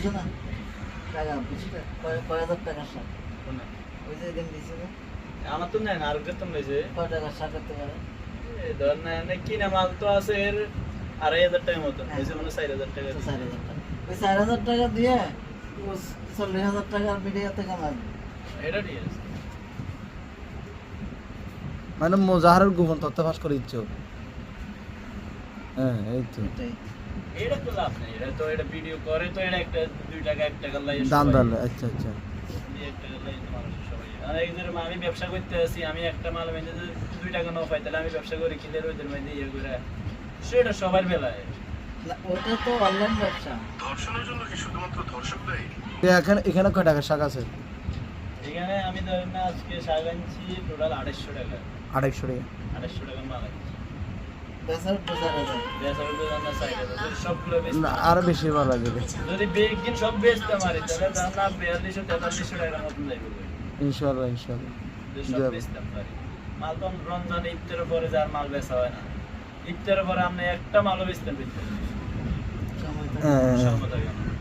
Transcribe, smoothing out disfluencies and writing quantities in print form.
বুঝো না টাকা বুঝলে কয় হাজার টাকার শাক ওই যে দিন দিয়েছিল আমার তো নেই না আর করতাম নিয়েছে কয় টাকার শাক করতে পারে ধর না কিনা মাল তো আছে এর 2,500 টাকার মতো হয়েছে মানে 4,000 টাকা 4,000 টাকা ওই 4,000 টাকা দিয়ে 40,000 টাকার মিডিয়াতে কামাবে এটা ঠিক আছে মানে মোজাহারের গোপন তথ্য ফাঁস করে দিচ্ছ হ্যাঁ এই তো এটাই এটা তো লাভ নেই এটা তো এটা ভিডিও করে তো এটা একটা 2 টাকা 1 টাকা লাগে দাম দালে আচ্ছা আচ্ছা 1 টাকা লাগে মানুষ সবাই আর এই যে আমি ব্যবসা করতে আছি আমি একটা মাল মেনে যদি 2 টাকা না পাই তাহলে আমি ব্যবসা করে কিলে ওইদের মধ্যে ইয়ে করে সেটা সবার বেলায় না ওটা তো অনলাইন ব্যবসা ধর্ষণের জন্য কি শুধুমাত্র ধর্ষক দায়ী? এখানে এখানে কয় টাকার শাক আছে এখানে আমি ধরেন না আজকে শাক আনছি টোটাল 250 টাকা 250 টাকা 250 টাকা মাল আনছি বেচার প্রচার আছে বেচা বিক্রি আমরা সাইডে যদি সবগুলো বেচতে না, আরো বেশি ভালো লাগে যদি একদিন সব বেচতে পারি তাহলে দাম না 4200 টাকার মতন যাইবে ইনশাআল্লাহ ইনশাআল্লাহ যদি সব যাবে। বেচতে পারি মাল তো রমজান ইফতারের পরে যার মাল বেচা হয় না ইফতারের পরে আপনি একটা মালও বেচতে পারবেন হ্যাঁ সময় থাকে না